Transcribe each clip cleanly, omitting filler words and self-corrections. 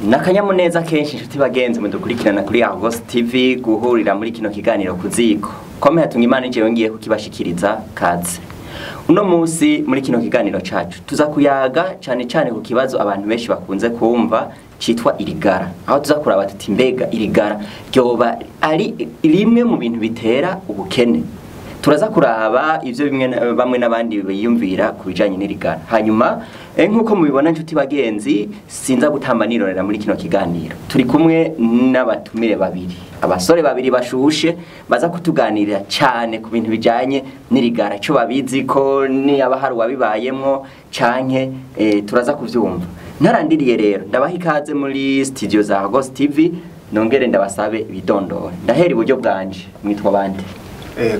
Nakanyamuneza kenshi inshuti bagenzi mudukurikirana kuri Argos TV guhurira muri kino kiganiro kuziko. Kome hatunga Imana ije ngiye kukibashikiriza kaze. Uno musi muri kino kiganiro cacu tuza kuyaga cyane cyane ku kibazo abantu benshi bakunze kumva citwa irigara. Aho tuza kuraba tuti mbega irigara ryoba ari rimwe mu bintu bitera ubukene. Turaza kuraba ivyo bamwe n'abandi biyumvira kubijanye n'irigara. Hanyuma nkuko mubibona inshuti bagenzi sinza gutamba nirorera muri kino kiganiro. Turi kumwe n'abatumire babiri. Abasore babiri bashushe baza kutuganirira cyane ku bintu bijanye n'irigara. Ico babizi ko ni abahari wabibayemwo canke turaza kuvyumva. Narandiriye rero ndabaha ikaze muri studio za Argos TV nongere ndabasabe ibidondora. Ndahera iburyo bwanje mwitwa bande?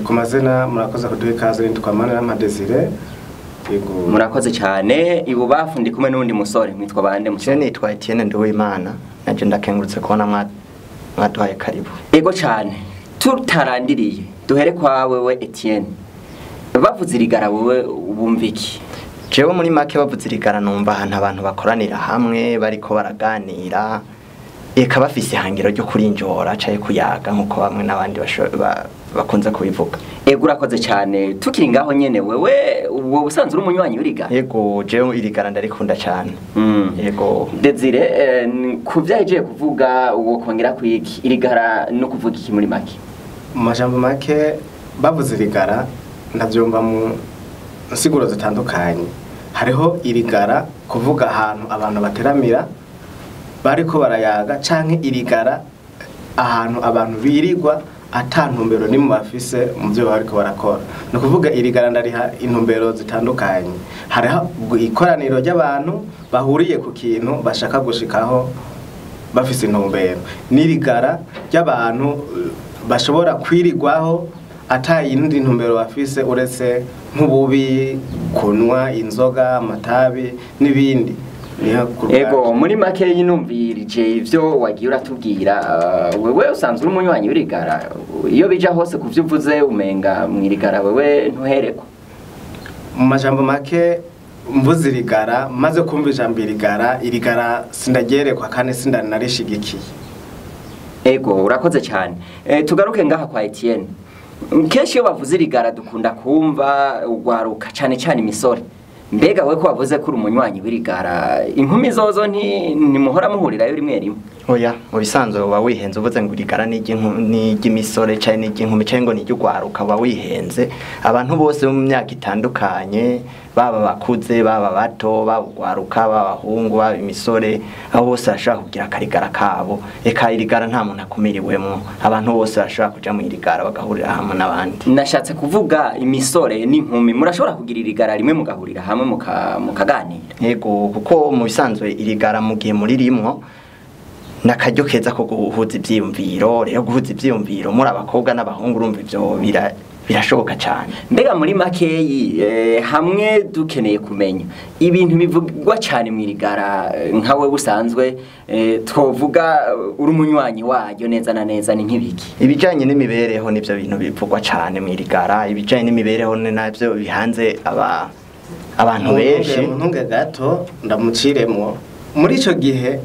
Ku mazina murakoze kuduha ikaze nitwa Manirama Desire. Murakoze cyane ibubafu ndi kumwe n'undi musore mwitwa bande musore? Nitwa Etienne Nduwimana naje ndakengurutse kubona mwaduhaye karibu. Ego cyane tutarandiriye duhere kwa wewe Etienne. Bavuze irigara wewe ubumviki? Jewe muri make bavuze irigara numva ahantu abantu bakoranira hamwe bariko baraganira eka bafise ihangiro ryo kurinjora caye kuyaga nkuko bamwe n'abandi bakunze kubivuga. Ego urakoze cyane tukiri ngaho nyene wewe uwo busanzwe uri umunywanyi w'irigara? Ego jewe irigara ndarikunda cyane. Ego Desire kuvyaje kuvuga uwo kongera kwiki irigara no kuvuga iki muri make? Mu majambo make bavuze irigara ndavyumva mu nsiguro zitandukanye. Hariho irigara kuvuga ahantu abantu bateramira bariko barayaga canke irigara ahantu abantu birirwa atantumbero ni mu bafise mu byo bariko barakora. No kuvuga irigara ndariha intumbero zitandukanye. Hariho ikoraniro ry'abantu bahuriye ku kintu bashaka gushikaho bafise intumbero. N'irigara ry'abantu bashobora kwirigwaho atayindi ntumbero bafise uretse nk'ububi, kunwa inzoga, amatabi n'ibindi. Ego muri make yinumvirije ivyo wagiye uratubwira wewe usanzwe uri umunywanyi w'irigara iyo bija hose kuvyuvuze umenga mwirigara wewe ntuhereko? Mu majambo make mvuze irigara maze kumva ijambo irigara sindagerekwa kandi sindanarishigikiye. Ego urakoze cyane. Tugaruke ngaha kwa Etienne. Kenshi iyo bavuze irigara dukunda kumva ugwaruka cyane cyane imisore. Mbega we ko wavuze ko umunywanyi w'irigara inkumi zozo ntimuhora muhurirayo rimwe rimwe? Oya mu bisanzwe uba wihenze uvuze ngo irigara n'iry'imisore cyane n'iry'inkumi cyane ngo n'iry'ugwaruka uba wihenze. Abantu bose mu myaka itandukanye baba bakuze baba bato baba ugwaruka baba bahungu baba imisore aho bose bashaka kugira akarigara kabo. Eka irigara nta muntu akumiriwemo abantu bose bashaka kuja mu irigara bagahurira hamwe n'abandi. Nashatse kuvuga imisore n'inkumi murashobora kugira irigara rimwe mugahurira hamwe mukaganira? Yego kuko mu bisanzwe irigara mu gihe muri rimwo nakaryo keza ko guhuza ivyiyumviro. Rero guhuza ivyiyumviro muri abakobwa n'abahungu urumva ivyo birashoboka cyane. Mbega muri makeyi hamwe dukeneye kumenya ibintu bivugwa cyane mu irigara nkawe busanzwe twovuga uri umunywanyi wayo neza na neza ni nk'ibiki? Ibijanye n'imibereho nivyo bintu bivugwa cyane mu irigara. Ibijanye n'imibereho navyo bihanze abantu benshi. Ntunge gato ndamuciremwo muri ico gihe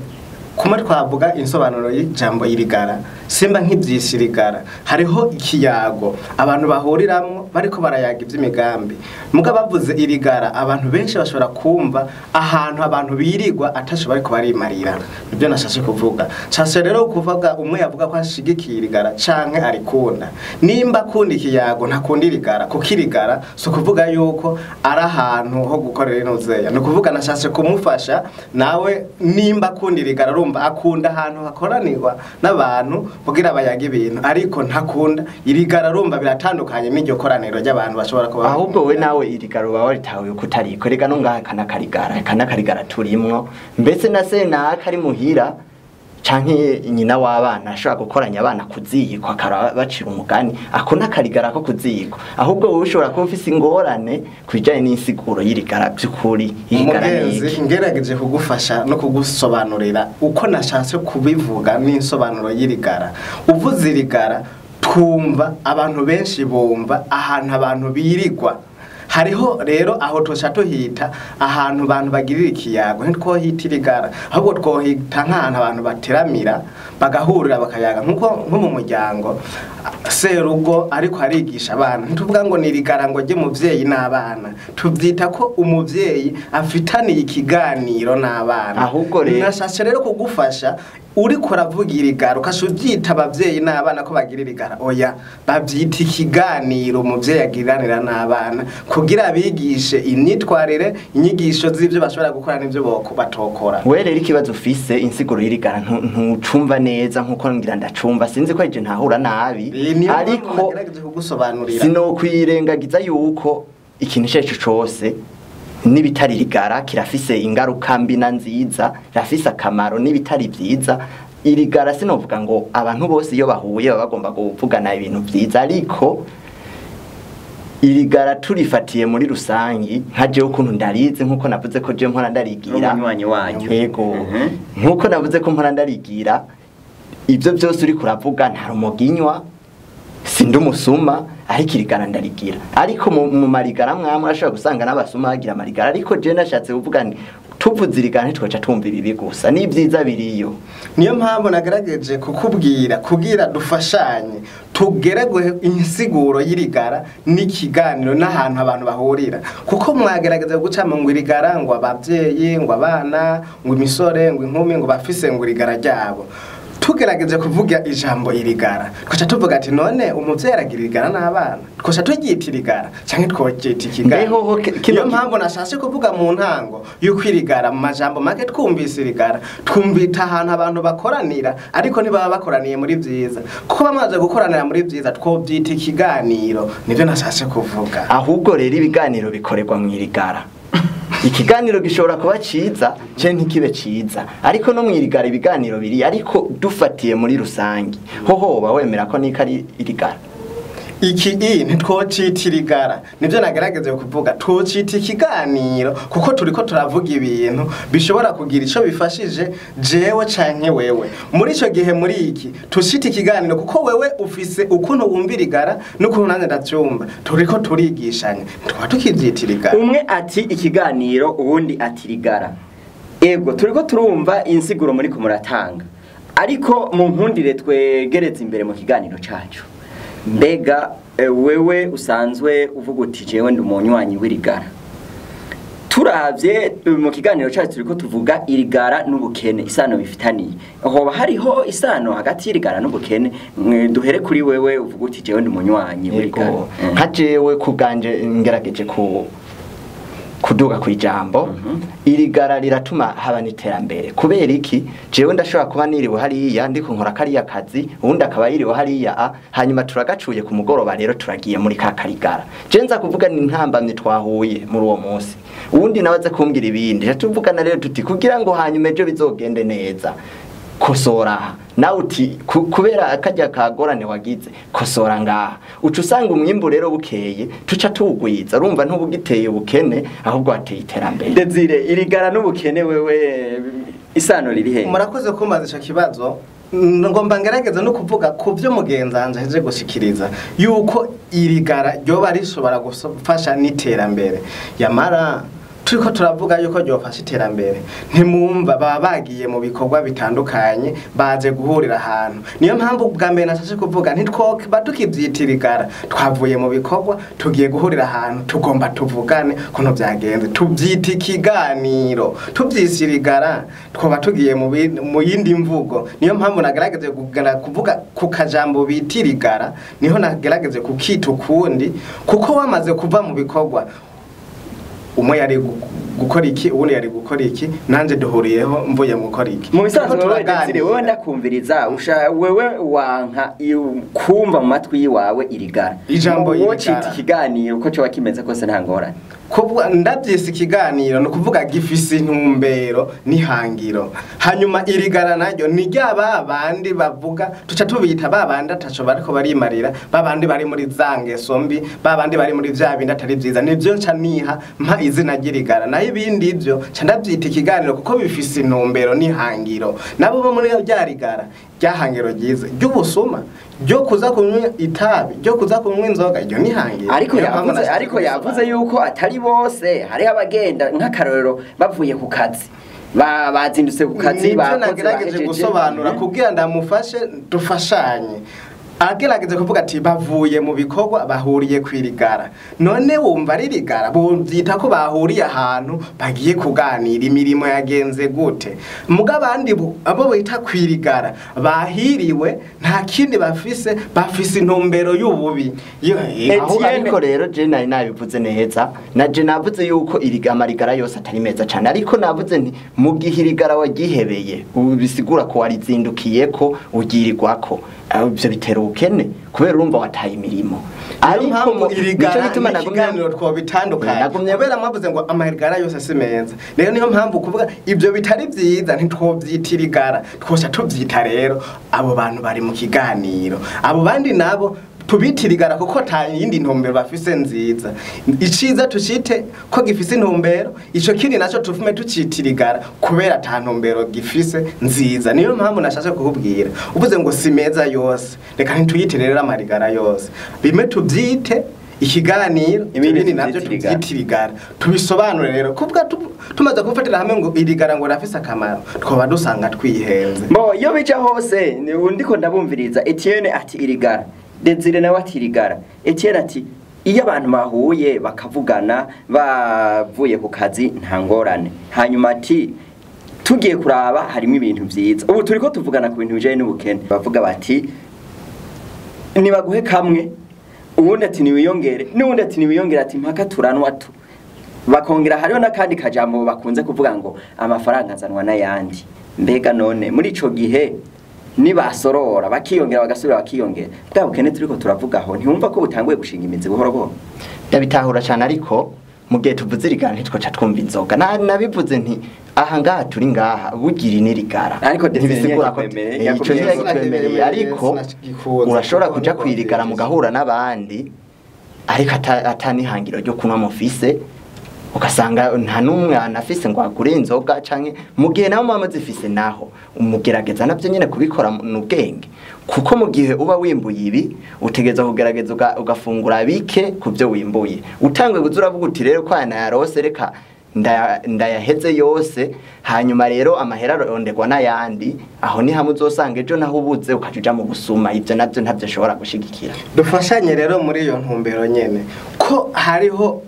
kuma twavuga insobanuro y'ijambo irigara simba nk'ivyishirigara. Hariho ikiyago abantu bahuriramwo bariko barayaga ivy'imigambi. Muga bavuze irigara abantu benshi bashobora kumva ahantu abantu birirwa atasho bariko barimarira. Nibyo nashashe kuvuga. Chashe rero kuvuga umwe yavuga ko ashigikiye irigara canke arikunda. Nimba kundi ikiyago ntakundi irigara kuko irigara so kuvuga yuko ari ahantu ho gukorera inozeya. No kuvuga nashashe kumufasha nawe nimba kundi irigara urumva akunda ahantu hakoranirwa n'abantu kugira abayaga ibintu ariko ntakunda irigara rumva biratandukanye n'iryo koraniro ry'abantu bashobora kuba. Ahubwo we nawe irigara uba waritawe kutariko rega no ngaha kanakarigara turimwo mbese na se nakari muhira canke nyina w'abana ashobora gukoranya abana kuziyiko akara bacira umugani ako nakarigara ko kuziyiko. Ahubwo wowe ushobora kuba ufise ingorane kwijanye n'insiguro y'irigara by'ukuri. Irigara niki ngerageje kugufasha no kugusobanurira uko nashatse kubivuga n'insobanuro y'irigara. Uvuze irigara twumva abantu benshi bumva ahantu abantu birirwa hariho rero aho tosha tuhita ahantu abantu bagirira ikiyago ntitwohita irigara ahubwo twohita nk'ahantu abantu bateramira bagahurira bakayaga nko mu muryango serugo ariko arigisha abana ntituvuga ngo ni irigara ngo jye muvyeyi n'abana tuvyita ko umuvyeyi afitaniye ikiganiro n'abana ahubwo rero nashashe rero kugufasha uri koravugira igara ukashubyita abavyeyi n'abana ko bagirira igara oya bavyita ikiganiro umuvyeyi agiranira n'abana kugira bigishe imyitwarire inyigisho z'ivyo bashobora gukora n'ivyo batokora we rero ikibazo ufise insiguro y'irigara ntucumva neza nkuko ngira ndacumva sinzi ko eje ntahura nabi ariko sinokwirengagiza yuko ikintu cyacu cose n'ibitari rigara kirafise ingaruka mbi na nziza rafise akamaro n'ibitari vyiza irigara sinovuga ngo abantu bose iyo bahuye baba bagomba kuvugana ibintu vyiza ariko irigara turifatiye muri rusangi nkaje ukuntu ndarize nkuko navuze ko je mpora ndarigira umunywanyi wanyu yego nkuko navuze ko mpora ndarigira ivyo byose uri kuravuga nta rumoginywa sindi umusuma ariko irigara ndarigira ariko mu marigara mwamwe ashobora gusanga n'abasuma bagira amarigara ariko je nashatse kuvuga ni tuvuze irigara ntitwoca tumva ibibi gusa n'ibyiza biriyo niyo mpamvu nagerageje kukubwira kugira dufashanye tugeregwe insiguro y'irigara n'ikiganiro n'ahantu abantu bahurira kuko mwagerageza gucamo ngo irigara ngo abavyeyi ngo abana ngo imisore ngo inkumi ngo bafise ngo irigara ryabo tugerageje kuvuga ijambo irigara twacha tuvuga ati none umuvyeyi aragira irigara n'abana twacha tugita irigara canke twogita ikiganiro kiyo mpamvu nashashe kuvuga mu ntango yuko irigara mu majambo make twumvise irigara twumvita ahantu abantu bakoranira ariko ntibaba bakoraniye muri vyiza kuko bamaze gukoranira muri vyiza twobyita ikiganiro nivyo nashashe kuvuga ahubwo rero ibiganiro bikorerwa mu irigara ikiganiro gishobora kuba ciza cye ntikibe ciza ariko no mwirigara ibiganiro biri ariko dufatiye muri rusangi hoho bawemera ko nikari irigara iki ntitwocita irigara nivyo nagerageze kuvuga twocita ikiganiro kuko turiko turavuga ibintu bishobora kugira ico bifashije jewe canke wewe muri ico gihe muri iki tucita ikiganiro kuko wewe ufise ukuntu wumvira igara n'ukuntu nanjye ndavyumva turiko turigishanya twa tukivyita irigara umwe ati ikiganiro uwundi ati irigara ego turiko turumva insiguro muri ko muratanga ariko mu mpundire twegereza imbere mu kiganiro cacu mbega wewe usanzwe uvuga uti jewe ndi umunywanyi w'irigara turavye mu kiganiro cyacu turiko tuvuga irigara n'ubukene isano bifitaniye hoba hariho isano hagati y'irigara n'ubukene duhere kuri wewe uvuga uti jewe ndi umunywanyi w'irigara nka jewe kubganje ngerageje kuduga ku ijambo irigara riratuma habana iterambere kubera iki jewe ndashobora kuba niriwe hariya ndiko nkora kariya kazi ubundi akaba yiriwe hariya hanyuma turagacuye ku mugoroba rero turagiye muri ka karigara je nza kuvuga ni ntambamye twahuye muri uwo munsi ubundi nabaze kumbwira ibindi tuvugana rero tuti kugira ngo hanyuma ejo bizogende neza kosora nawe uti kubera akajya kagorane wagize kosora ngaha uca usanga umwimbu rero bukeye tuca tuwugwiza urumva ntubugiteye ubukene ahubwo hateye iterambere Desire irigara n'ubukene wewe isano riri he murakoze kumbaza ico kibazo ngomba ngerageza no kuvuga ku byo mugenzanje heje gushikiriza yuko irigara ryoba rishobora gufasha n'iterambere yamara turiko turavuga yuko ryofasha iterambere ntimumva baba bagiye mu bikorwa bitandukanye baje guhurira ahantu niyo mpamvu bwa mbere nashashe kuvuga ntitwoba tukivyitirigara twavuye mu bikorwa tugiye guhurira ahantu tugomba tuvugane kuno byagenze tuvyita ikiganiro tuvyisirigara twoba tugiye mu yindi mvugo niyo mpamvu nagerageze kuvuga ku kajambo bitirigara niho nagerageze kukita ukundi kuko wamaze kuva mu bikorwa umwe yari gukora iki ubundi yari gukora iki nanje duhuriyeho mvuye mu gukora iki mu bisanzwe wewe ndakumviriza wewe wanka kumva mu matwi yiwawe irigara ijambo irigara ikiganiro uko cyo wakimeze kose nta ngorane kuvuga ndabyise ikiganiro no kuvuga gifise intumbero nihangiro hanyuma irigara naryo ni ryaba bandi bavuga tuca tubita babandi ataco bariko barimarira babandi bari muri zange sombi babandi bari muri vya bindi atari vyiza nivyo nca niha mpa izina ry'irigara nayo ibindi ivyo nca ndavyita ikiganiro kuko bifise intumbero nihangiro nabo bo muri rya rigara ryahangiro ryiza ry'ubusuma ryo kuza kunywa itabi ryo kuza kunywa inzoga iryo ni hangiro ariko yavuze yuko atari bose hari abagenda nk'akarorero bavuye ku kazi bazindutse ku kazi nagerageje gusobanura kugira ndamufashe dufashanye agerageze kuvuga ati bavuye mu bikorwa bahuriye kwirigara none wumva ari rigara byita ko bahuriye ahantu bagiye kuganira imirimo yagenze gute muga abandi abo bita kwirigara bahiriwe nta kindi bafise intumbero y'ububi aho ariko rero je nari nabivuze neza naje navuze yuko amarigara yose atari meza cyane ariko navuze nti mu gihe irigara wagihebeye bisigura ko warizindukiye ko ugirirwako ibyo bitera ubukene kubera urumva wataye imirimo ariko mu irigara bituma nagumenyo twobitandukanye kubera mwavuze ngo amarigara yose si meza rero niyo mpamvu kuvuga ibyo bitari byiza ntitwobyitira twose tubyita rero abo bantu bari mu kiganiro abo bandi nabo tubitirigara kuko ta yindi ntumbero bafise nziza iciza tucite ko gifise intumbero ico kindi naco tufume tucitirigara kubera ta ntumbero gifise nziza niyo mpamvu nashashe kukubwira uvuze ngo si meza yose reka ntituyitirera amarigara yose bime tubyite ikiganiro ibindi navyo tubyitirigara tubisobanure rero kubwa tumaze kufatira hamwe ngo irigara ngo rafise akamaro twoba dusanga twihenze iyo bica hose ndiko ndabumviriza Etienne ati irigara Desire nawe ati irigara Etienne ati iyo abantu bahuye bakavugana bavuye ku kazi nta ngorane hanyuma ati tugiye kuraba harimo ibintu byiza ubu turiko tuvugana ku bintu bijanye n'ubukene bavuga bati nibaguhe kamwe ubundi ati niwiyongere n'ubundi ati niwiyongere ati mpaka turanwa tu bakongera hariho n'akandi kajambo bakunze kuvuga ngo amafaranga azanwa n'ayandi mbega none muri ico gihe nibasorora bakiyongera bagasubira bakiyongera bwa bukene turiko turavugaho ntiwumva ko butanguye gushinga imizi buhoro buhoro ndabitahura cyane ariko mu gihe tuvuze irigara ntitwoca twumva inzoga nabivuze nti aha ngaha turi ngaha bugira inirigara ariko ntibisigura ko ico ntiyagitwemereye ariko urashobora kuja kwirigara mugahura n'abandi ariko atanihangiro ryo kunwa mufise ugasanga nta numwe anafise ngo agure inzoga canke mu gihe naho mama zifise naho umugerageza navyo nyene kubikora mu bwenge kuko mu gihe uba wimbuye ibi utegeza kugerageza ugafungura bike kuvyo wimbuye utangwe kuzuravuga uti rero kwa na yarose reka ndayaheze yose hanyuma rero amahera arondegwa n'ayandi aho ni hamwe uzosanga ejo naho ubuze ukajuja mu busuma ivyo navyo ntavyo ashobora gushigikira dufashanye rero muri iyo ntumbero nyene ko hariho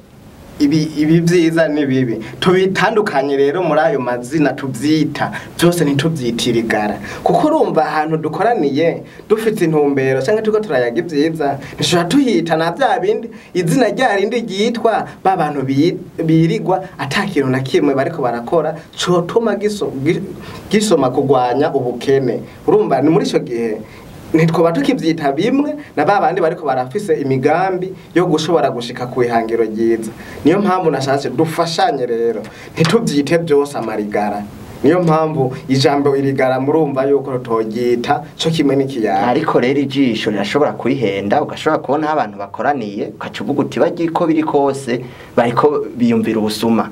ibi byiza nibibi tubitandukanye rero muri ayo mazina tubyita byose ntitubyitirigara kuko urumva ahantu dukoraniye dufite intumbero cyangwa tuko turayaga ibyiza nishobora tuhita na bya bindi izina ryarindi ryitwa babantu birigwa atakintu na kimwe bariko barakora cotuma gisoma kugwanya ubukene urumva ni muri ico gihe nitwoba tukivyita bimwe na babandi bariko barafise imigambi yo gushobora gushika ku ihangiro ryiza niyo mpamvu nashatse dufashanye rero ntituvyite byose amarigara niyo mpamvu ijambo irigara murumva yuko rutogita cyo kimwe n'ikiyaya ariko rero ijisho rirashobora kwihenda ugashobora kubona abantu bakoraniye ukacuvuga uti bagiko biri kose bariko biyumvira ubusuma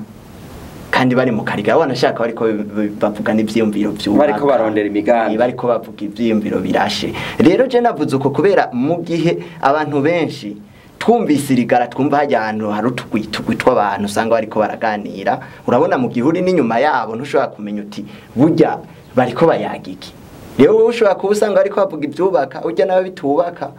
kandi bari mu kariga wanashaka bariko bavugana ivyiyumviro by'ubaka bariko barondera imigambi bariko bavuga ivyiyumviro birashe rero je navuze uko kubera mu gihe abantu benshi twumvise irigara twumva hajyantu hari utugwitwa abantu usanga bariko baraganira urabona mu gihe uri n'inyuma yabo ntushobora kumenya uti burya bariko bayagiki rero wowe ushobora kubusanga bariko bavuga ivyubaka urya nawe bitubaka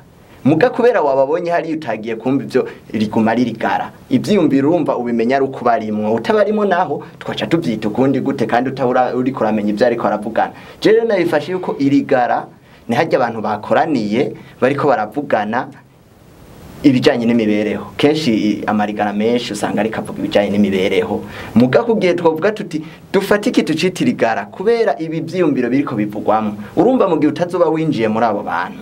muga kubera wababonye hari utagiye kumva ivyo riguma ririgara ivyiyumviro urumva ubimenya ari uko barimwo utabarimo naho twaca tuvyita ukundi gute kandi utabura uri kuramenya ivyo ariko baravugana je rero nabifashe yuko irigara ni hajya abantu bakoraniye bariko baravugana ibijanye n'imibereho kenshi amarigara menshi usanga ari kavuga ibijanye n'imibereho muga kugiye twovuga tuti dufatike tucitirigara kubera ibi vyiyumviro biriko bivugwamo urumva mu gihe utazoba winjiye muri abo bantu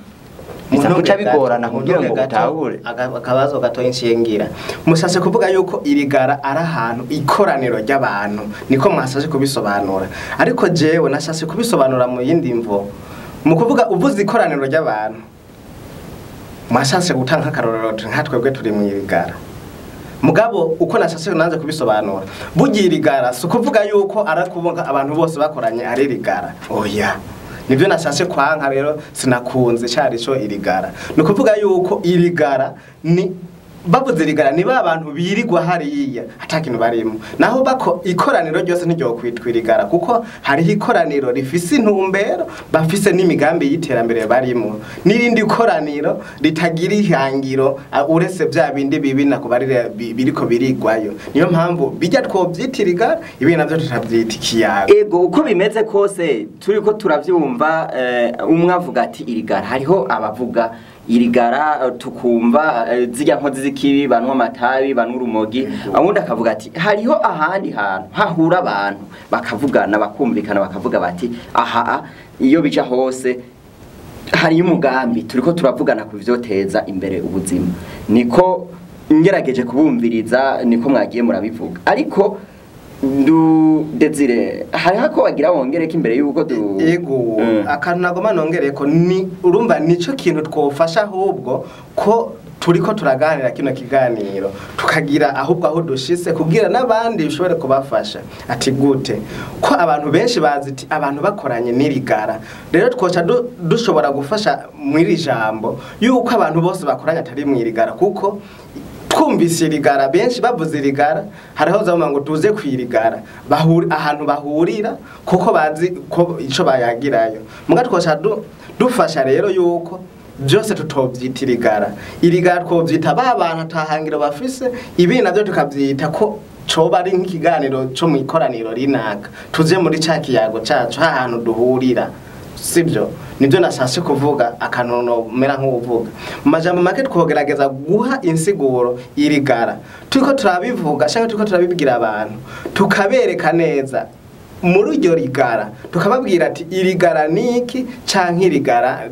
muca bigorana kugira ngo utahure akabazo gato inshingira musase kuvuga yuko irigara ari ahantu ikoraniro ry'abantu niko mwasase kubisobanura ariko jewe nashase kubisobanura mu yindi mvo mu kuvuga uvuze ikoraniro ry'abantu mwasase gutanga akarorero nkatwebwe turi mu irigara mugabo uko nashase nanze kubisobanura bugira irigara sukuvuga yuko arakuvuga abantu bose bakoranye ari irigara oya nibyo nashashe kwanka rero sinakunze cyari cyo irigara no kuvuga yuko irigara ni bavuze irigara ni ba bantu birirwa hariya atakintu barimo naho bako ikoraniro ryose niryo kwitwa irigara kuko hariho ikoraniro rifise intumbero bafise n'imigambi y'iterambere barimo nirindi ikoraniro ritagira ihangiro uretse bya bindi bibi nakubarire biriko birigwayo niyo mpamvu bijya twobyitirigara ibi navyo tutavyita ikiyago ego uko bimeze kose turiko turavyumva umwe avuga ati irigara hariho abavuga irigara tukumva zijya nkozi zikibi banwa amatabi banwa urumogi abundi akavuga ati hariho ahandi hantu hahura abantu bakavugana bakumvikana bakavuga bati aha iyo bija hose hari umugambi turiko turavugana ku vyoteza imbere ubuzima niko ngerageje kubumviriza niko mwagiye murabivuga ariko Desire hari hako wagira wongereka imbere yuko ego akantu nagoma nongereko ni urumva nico kintu twofasha ahubwo ko turiko turaganira kino kiganiro tukagira ahubwo aho dushise kugira nabandi bishobore kubafasha ati gute ko abantu benshi baziti abantu bakoranye n'irigara rero twoca dushobora gufasha muri jambo yuko abantu bose bakoranye atari mu irigara kuko twumvise irigara benshi bavuze irigara hariho zavuga ngo tuze kwirigara ahantu bahurira kuko bazi ko ico bayagirayo muga twosha dufasha rero yuko byose tutovyita irigara twovyita babantu atahangiro bafise ibi navyo tukavyita ko coba ari nk'ikiganiro cyo mu ikoraniro rinaka tuze muri ca kiyago cacu ahantu duhurira sibyo nibyo nashashe kuvuga akanono mera nk'uvuga majambo make twogerageza guha insiguro irigara turiko turabivuga cyangwa turiko turabibwira abantu tukabereka neza muri iryo rigara tukababwira ati irigara niki canke irigara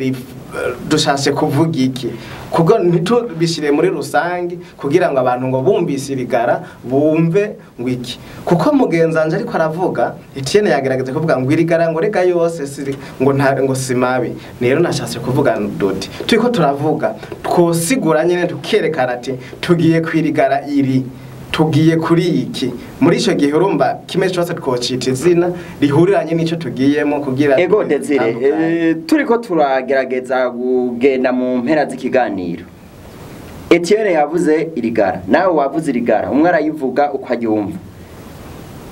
dushashe kuvuga iki kuko ntitubishire muri rusangi kugira ngo abantu ngo bumvise irigara bumve ngo iki kuko mugenzanje ariko aravuga Etienne yagerageze kuvuga ngo irigara ngo rega yose siri ngo simabi rero nashashe kuvuga doti turiko turavuga twosigura nyene tukerekana ati tugiye kwirigara iri tugiye kuri iki muri ico gihe urumva kimwe cyose twocita izina rihuriranye nico tugiyemo kugira ego Desire turiko turagerageza kugenda mu mpera z'ikiganiro Etienne yavuze irigara nawe wavuze irigara umwe arayivuga uko agyumva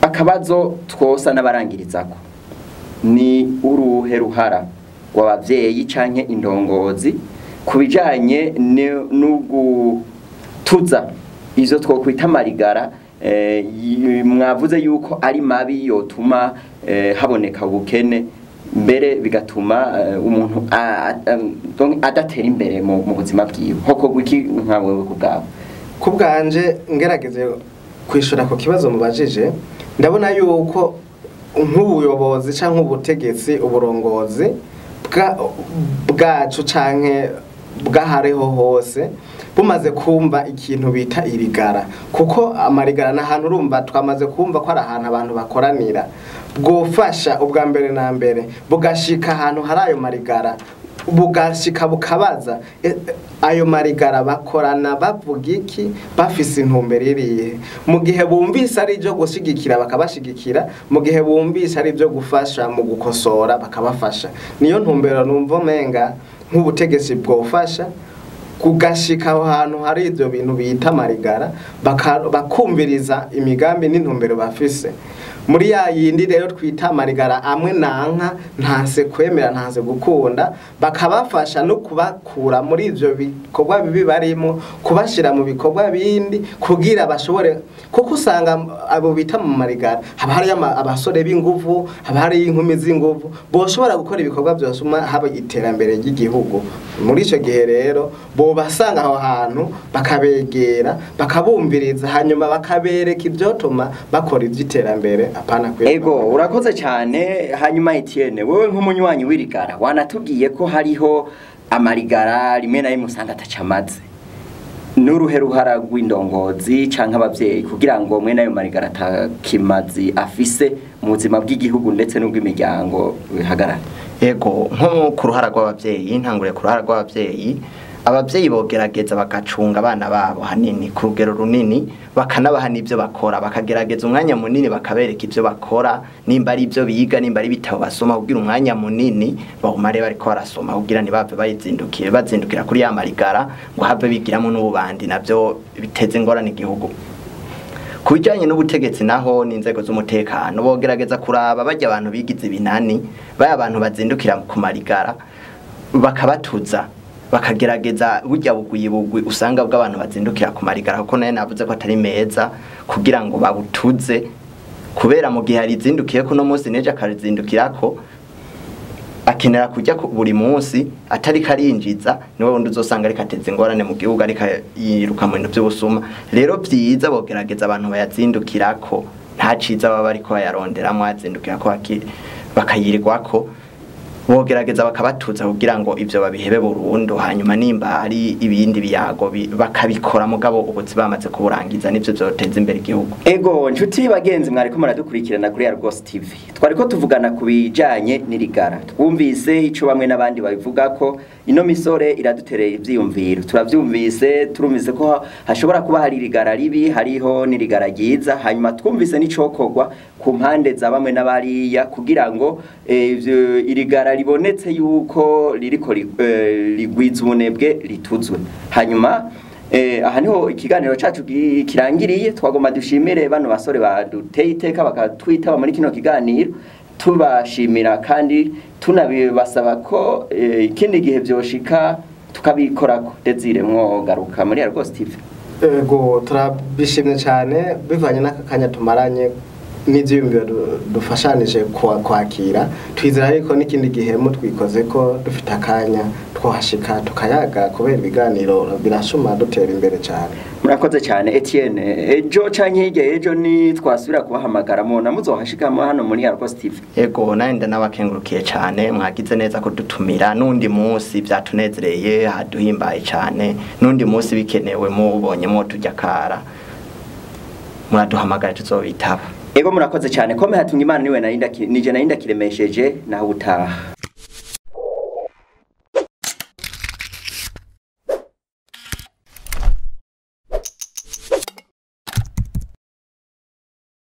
akabazo twosa n'abarangirizako ni uruhe ruhara rw'abavyeyi canke indongozi kubijanye n'ugutuza izo twokwita marigara mwavuze yuko ari mabi yotuma haboneka ubukene mbere bigatuma umuntu adatera imbere mu buzima bwiwe hoko gwiki nkawe kubwanje ngerageze kwishura ko kibazo mubajije ndabona yuko nk'ubuyobozi canke ubutegetsi uburongozi bwacu canke bwahareho hose bumaze kumva ikintu bita irigara kuko amarigara n'ahantu urumva twamaze kumva ko ari ahantu abantu bakoranira bwofasha ubwa mbere na mbere bugashika ahantu hari ayo marigara bugashika bukabaza ayo marigara bakorana bavuga iki bafise intumbero iriye mu gihe bumvise ari byo gushigikira bakabashigikira mu gihe bumvise ari byo gufasha mu gukosora bakabafasha niyo ntumbero numva menga nk'ubutegetsi bwofasha kugashika aho hantu hari ibyo bintu bita marigara bakumviriza imigambi n'intumbero bafise muri ya yindi rero twita marigara amwe nanka ntase kwemera ntase gukunda bakabafasha no kubakura muri ivyo bikorwa bibi barimo kubashira mu bikorwa bindi kugira bashobore kuko usanga abo bita mu marigara haba hari abasore b'inguvu haba hari inkumi z'inguvu boshobora gukora ibikorwa byose haba iterambere ry'igihugu muri ico gihe rero bo basanga aho hantu bakabegera bakabumviriza hanyuma bakabereka ivyotuma bakora ivy'iterambere apana kwe ego urakoze cyane hanyuma Etienne wewe nk'umunywanyi w'irigara wanatubwiye ko hariho amarigara rimwe na rimwe usanga atacamaze n'uruhe ruhara rw'indongozi canke abavyeyi kugira ngo mwe nayo marigara atakimazi afise mu buzima bw'igihugu ndetse n'ubw'imiryango bihagarara ego nko ku ruhara rw'abavyeyi ntangure ku ruhara rw'abavyeyi abavyeyi bogerageza bagacunga abana babo hanini ku rugero runini, bakanabaha n'ivyo bakora, bakagerageza umwanya munini bakabereka ivyo bakora, nimba ari ivyo biga, nimba ari ibitabo basoma, kugira umwanya munini bawumare bariko barasoma, kugira ntibave bazindukira kuri ya marigara ngo have bigiramo n'ububandi, navyo biteze ingorane igihugu. Ku bijyanye n'ubutegetsi naho n'inzego z'umutekano bogerageza kuraba bajya abantu bigize ibinani, baya abantu bazindukira ku marigara bakabatuza, bakagerageza burya bugwi usanga bw'abantu bazindukira ku marigara, kuko nayo navuze ko atari meza, kugira ngo babutuze, kubera mu gihe arizindukiye ko no munsi neje akarizindukirako akenera kujya buri munsi atari karinjiza, niwe wundi uzosanga ariko ateze ingorane mu gihugu, ariko yiruka mu bintu by'ubusuma. Rero byiza bogerageza abantu bayazindukirako, nta ciza baba ariko bayaronderamo, azindukirako bakayirirwako, bogerageza bakabatuza kugira ngo ivyo babihebe burundu, hanyuma nimba ari ibindi biyago bakabikora, mugabo ubuzi bamaze kuburangiza, nivyo vyoteza imbere igihugu. Ego nshuti bagenzi, mwariko muradukurikirana kuri Argos TV, twariko tuvugana ku bijanye n'irigara, twumvise ico bamwe n'abandi babivuga ko ino misore iradutereye ivyiyumviro, turavyumvise, turumvise ko hashobora kuba hari irigara ribi, hariho n'irigara ryiza, hanyuma twumvise n'icokorwa ku mpande za bamwe n'abariya kugira ngo irigara ribonetse yuko ririko rigwiza ubunebwe rituzwe. Hanyuma aha niho ikiganiro cacu kirangiriye, twagomba dushimire bano basore baduteye iteka bakatwitaba muri kino kiganiro, tubashimira kandi tunabibasaba ko ikindi gihe vyoshika tukabikorako. Desire mwogaruka muri Argos TV. Ego turabishimye cyane bivanye n'akanya tumaranye n'ivyiyumviro dufashanije kwakira, twizera ariko n'ikindi gihe twikoze ko dufite akanya twahashika tukayaga, kubera ibiganiro birashuma dutera imbere cyane. Murakoze cyane Etienne. Ejo canke hirya ejo ni twasubira kubahamagara mu namuzohashikamo hano muri Argos TV. Ego nande nabakengurukiye cyane, mwagize neza ko dutumira, nundi munsi byatunezereye, haduhimbaye cyane, nundi munsi bikenewe mubonye mo tujya kara, muraduhamagara tuzobitaba. Ego murakoze cyane, kome hatunga Imana niwe nije narinda kiremesheje naho utaha.